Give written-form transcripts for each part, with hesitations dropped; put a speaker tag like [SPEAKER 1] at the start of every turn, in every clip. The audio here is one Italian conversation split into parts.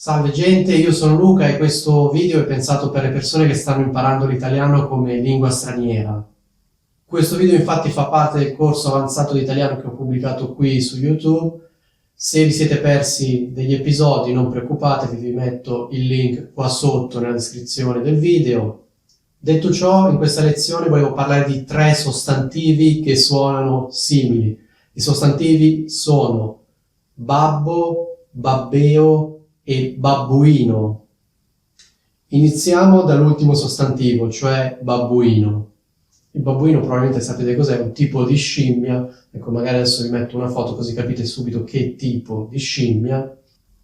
[SPEAKER 1] Salve gente, io sono Luca e questo video è pensato per le persone che stanno imparando l'italiano come lingua straniera. Questo video infatti fa parte del corso avanzato di italiano che ho pubblicato qui su YouTube. Se vi siete persi degli episodi non preoccupatevi, vi metto il link qua sotto nella descrizione del video. Detto ciò, in questa lezione volevo parlare di 3 sostantivi che suonano simili. I sostantivi sono babbo, babbeo e babbuino. Iniziamo dall'ultimo sostantivo, cioè babbuino. Il babbuino probabilmente sapete cos'è, un tipo di scimmia. Ecco, magari adesso vi metto una foto così capite subito che tipo di scimmia.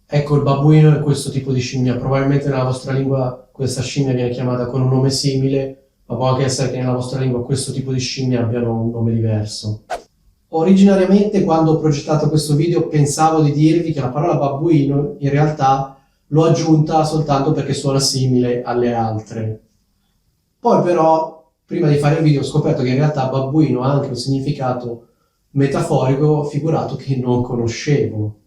[SPEAKER 1] Ecco, il babbuino è questo tipo di scimmia. Probabilmente nella vostra lingua questa scimmia viene chiamata con un nome simile, ma può anche essere che nella vostra lingua questo tipo di scimmia abbiano un nome diverso. Originariamente, quando ho progettato questo video, pensavo di dirvi che la parola babbuino in realtà l'ho aggiunta soltanto perché suona simile alle altre. Poi però, prima di fare il video, ho scoperto che in realtà babbuino ha anche un significato metaforico figurato che non conoscevo.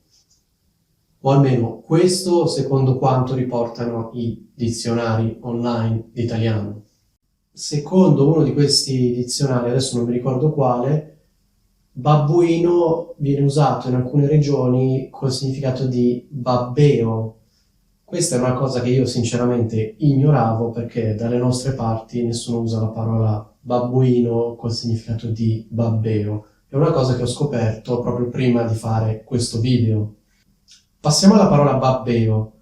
[SPEAKER 1] O almeno questo secondo quanto riportano i dizionari online di italiano. Secondo uno di questi dizionari, adesso non mi ricordo quale, babbuino viene usato in alcune regioni col significato di babbeo. Questa è una cosa che io sinceramente ignoravo perché dalle nostre parti nessuno usa la parola babbuino col significato di babbeo. È una cosa che ho scoperto proprio prima di fare questo video. Passiamo alla parola babbeo.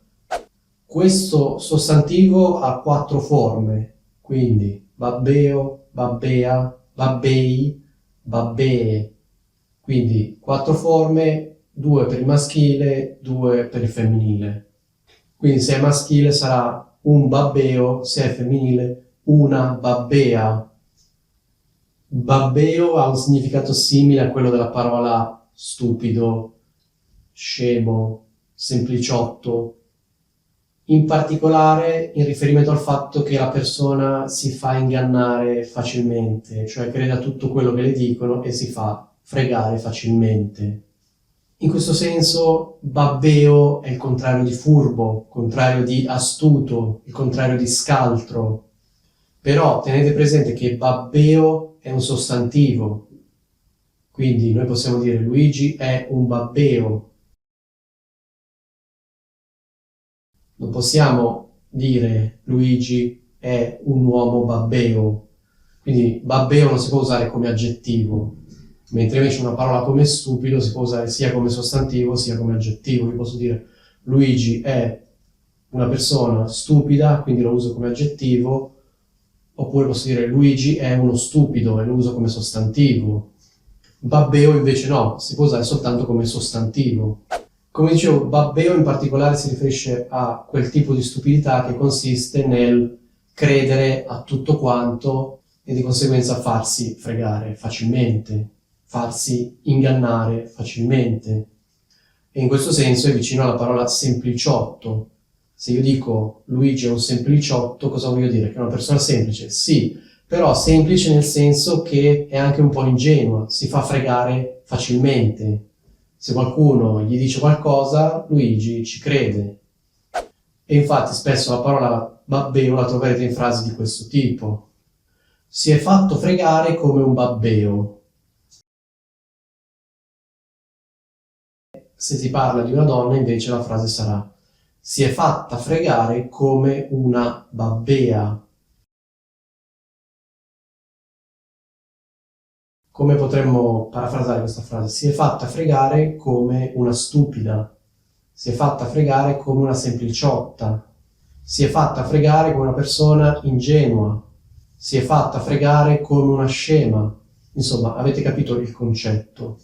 [SPEAKER 1] Questo sostantivo ha 4 forme, quindi babbeo, babbea, babbei, babbee. Quindi 4 forme, 2 per il maschile, 2 per il femminile. Quindi se è maschile sarà un babbeo, se è femminile una babbea. Babbeo ha un significato simile a quello della parola stupido, scemo, sempliciotto, in particolare in riferimento al fatto che la persona si fa ingannare facilmente, cioè crede a tutto quello che le dicono e si fa fregare facilmente. In questo senso, babbeo è il contrario di furbo, il contrario di astuto, il contrario di scaltro. Però tenete presente che babbeo è un sostantivo, quindi noi possiamo dire Luigi è un babbeo. Non possiamo dire Luigi è un uomo babbeo, quindi babbeo non si può usare come aggettivo, mentre invece una parola come stupido si può usare sia come sostantivo sia come aggettivo. Io posso dire Luigi è una persona stupida, quindi lo uso come aggettivo, oppure posso dire Luigi è uno stupido e lo uso come sostantivo. Babbeo invece no, si può usare soltanto come sostantivo. Come dicevo, babbeo in particolare si riferisce a quel tipo di stupidità che consiste nel credere a tutto quanto e di conseguenza farsi fregare facilmente, farsi ingannare facilmente. E in questo senso è vicino alla parola sempliciotto. Se io dico Luigi è un sempliciotto, cosa voglio dire? Che è una persona semplice? Sì, però semplice nel senso che è anche un po' ingenua, si fa fregare facilmente. Se qualcuno gli dice qualcosa, Luigi ci crede. E infatti spesso la parola babbeo la troverete in frasi di questo tipo. Si è fatto fregare come un babbeo. Se si parla di una donna, invece, la frase sarà si è fatta fregare come una babbea. Come potremmo parafrasare questa frase? Si è fatta fregare come una stupida. Si è fatta fregare come una sempliciotta. Si è fatta fregare come una persona ingenua. Si è fatta fregare come una scema. Insomma, avete capito il concetto.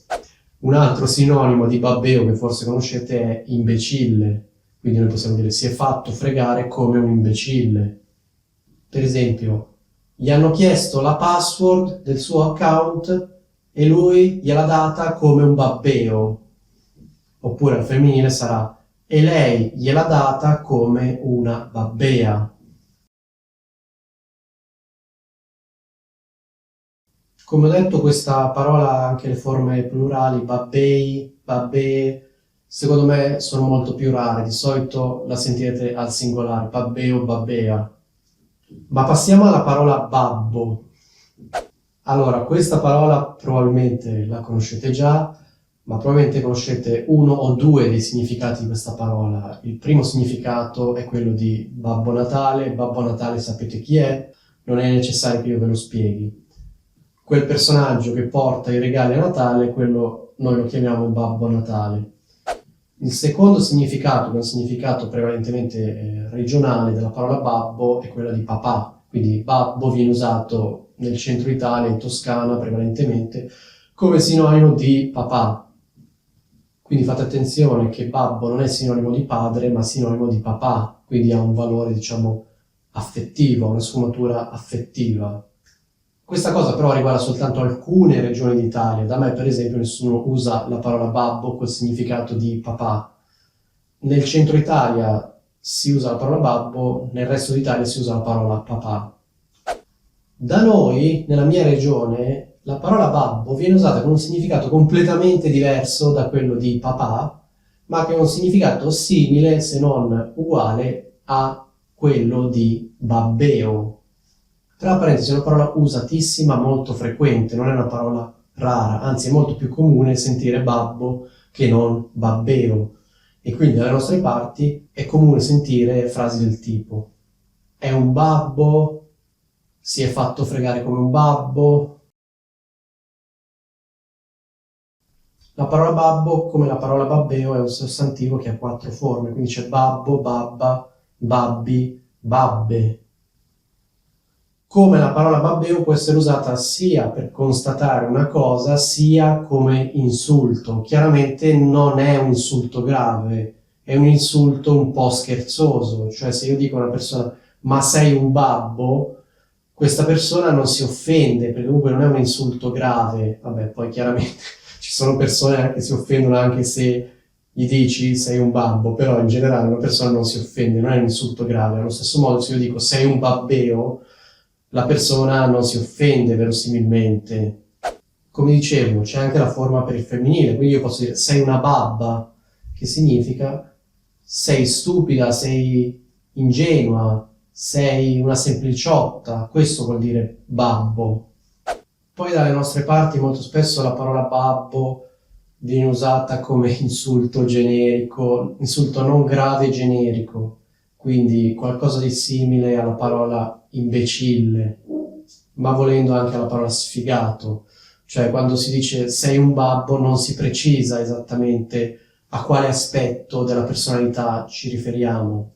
[SPEAKER 1] Un altro sinonimo di babbeo che forse conoscete è imbecille. Quindi noi possiamo dire si è fatto fregare come un imbecille. Per esempio, gli hanno chiesto la password del suo account e lui gliel'ha data come un babbeo. Oppure al femminile sarà e lei gliel'ha data come una babbea. Come ho detto, questa parola ha anche le forme plurali, babbei, babbee, Secondo me sono molto più rare, di solito la sentirete al singolare, babbeo, babbea. Ma passiamo alla parola babbo. Allora, questa parola probabilmente la conoscete già, ma probabilmente conoscete uno o due dei significati di questa parola. Il primo significato è quello di Babbo Natale. Babbo Natale sapete chi è? Non è necessario che io ve lo spieghi. Quel personaggio che porta i regali a Natale, quello noi lo chiamiamo Babbo Natale. Il secondo significato, che è un significato prevalentemente regionale della parola babbo, è quella di papà. Quindi babbo viene usato nel centro Italia, in Toscana prevalentemente, come sinonimo di papà. Quindi fate attenzione che babbo non è sinonimo di padre, ma sinonimo di papà, quindi ha un valore, diciamo, affettivo, una sfumatura affettiva. Questa cosa però riguarda soltanto alcune regioni d'Italia. Da me, per esempio, nessuno usa la parola babbo col significato di papà. Nel centro Italia si usa la parola babbo, nel resto d'Italia si usa la parola papà. Da noi, nella mia regione, la parola babbo viene usata con un significato completamente diverso da quello di papà, ma che ha un significato simile, se non uguale, a quello di babbeo. Tra parentesi è una parola usatissima, molto frequente, non è una parola rara, anzi è molto più comune sentire babbo che non babbeo. E quindi dalle nostre parti è comune sentire frasi del tipo: è un babbo, si è fatto fregare come un babbo. La parola babbo, come la parola babbeo, è un sostantivo che ha 4 forme, quindi c'è babbo, babba, babbi, babbe. Come la parola babbeo può essere usata sia per constatare una cosa, sia come insulto. Chiaramente non è un insulto grave, è un insulto un po' scherzoso. Cioè, se io dico a una persona ma sei un babbo, questa persona non si offende, perché comunque non è un insulto grave. Vabbè, poi chiaramente ci sono persone che si offendono anche se gli dici sei un babbo, però in generale una persona non si offende, non è un insulto grave. Allo stesso modo, se io dico sei un babbeo, la persona non si offende verosimilmente. Come dicevo, c'è anche la forma per il femminile, quindi io posso dire sei una babba, che significa sei stupida, sei ingenua, sei una sempliciotta, questo vuol dire babbo. Poi dalle nostre parti molto spesso la parola babbo viene usata come insulto generico, insulto non grave e generico, quindi qualcosa di simile alla parola imbecille, ma volendo anche alla parola sfigato. Cioè, quando si dice sei un babbo non si precisa esattamente a quale aspetto della personalità ci riferiamo.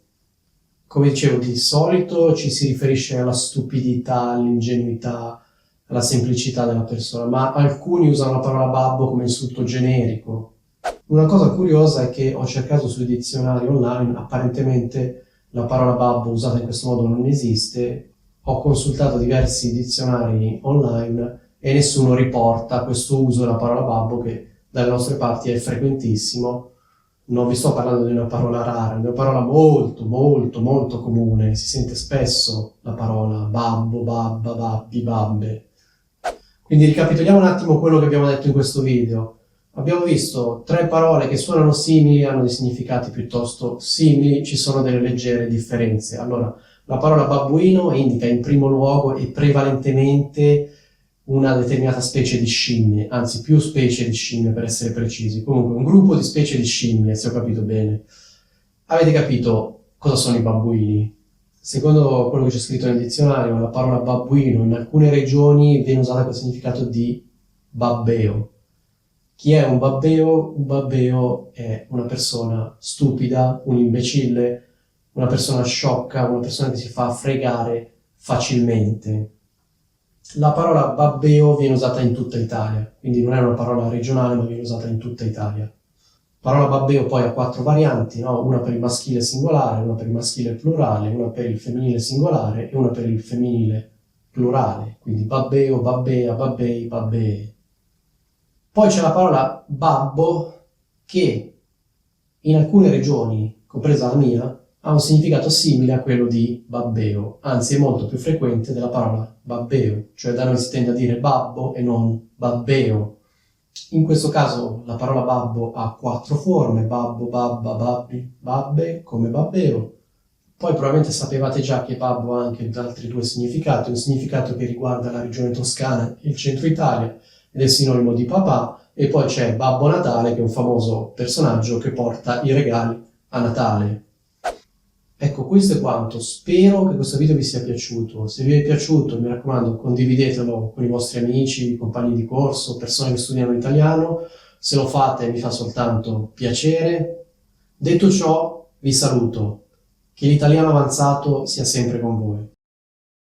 [SPEAKER 1] Come dicevo, di solito ci si riferisce alla stupidità, all'ingenuità, alla semplicità della persona, ma alcuni usano la parola babbo come insulto generico. Una cosa curiosa è che ho cercato sui dizionari online, apparentemente la parola babbo usata in questo modo non esiste. Ho consultato diversi dizionari online e nessuno riporta questo uso della parola babbo, che dalle nostre parti è frequentissimo. Non vi sto parlando di una parola rara, di una parola molto, molto, molto comune. Si sente spesso la parola babbo, babba, babbi, babbe. Quindi ricapitoliamo un attimo quello che abbiamo detto in questo video. Abbiamo visto 3 parole che suonano simili, hanno dei significati piuttosto simili, ci sono delle leggere differenze. Allora, la parola babbuino indica in primo luogo e prevalentemente una determinata specie di scimmie, anzi più specie di scimmie per essere precisi, comunque un gruppo di specie di scimmie, se ho capito bene. Avete capito cosa sono i babbuini? Secondo quello che c'è scritto nel dizionario, la parola babbuino in alcune regioni viene usata col significato di babbeo. Chi è un babbeo? Un babbeo è una persona stupida, un imbecille, una persona sciocca, una persona che si fa fregare facilmente. La parola babbeo viene usata in tutta Italia, quindi non è una parola regionale, ma viene usata in tutta Italia. La parola babbeo poi ha 4 varianti, no? Una per il maschile singolare, una per il maschile plurale, una per il femminile singolare e una per il femminile plurale, quindi babbeo, babbea, babbei, babbee. Poi c'è la parola babbo che in alcune regioni, compresa la mia, ha un significato simile a quello di babbeo, anzi è molto più frequente della parola babbeo, cioè da noi si tende a dire babbo e non babbeo. In questo caso la parola babbo ha 4 forme: babbo, babba, babbi, babbe, come babbeo. Poi probabilmente sapevate già che babbo ha anche altri 2 significati: un significato che riguarda la regione toscana e il centro Italia ed è sinonimo di papà, e poi c'è Babbo Natale, che è un famoso personaggio che porta i regali a Natale. Ecco, questo è quanto. Spero che questo video vi sia piaciuto. Se vi è piaciuto, mi raccomando, condividetelo con i vostri amici, compagni di corso, persone che studiano italiano. Se lo fate mi fa soltanto piacere. Detto ciò, vi saluto. Che l'italiano avanzato sia sempre con voi.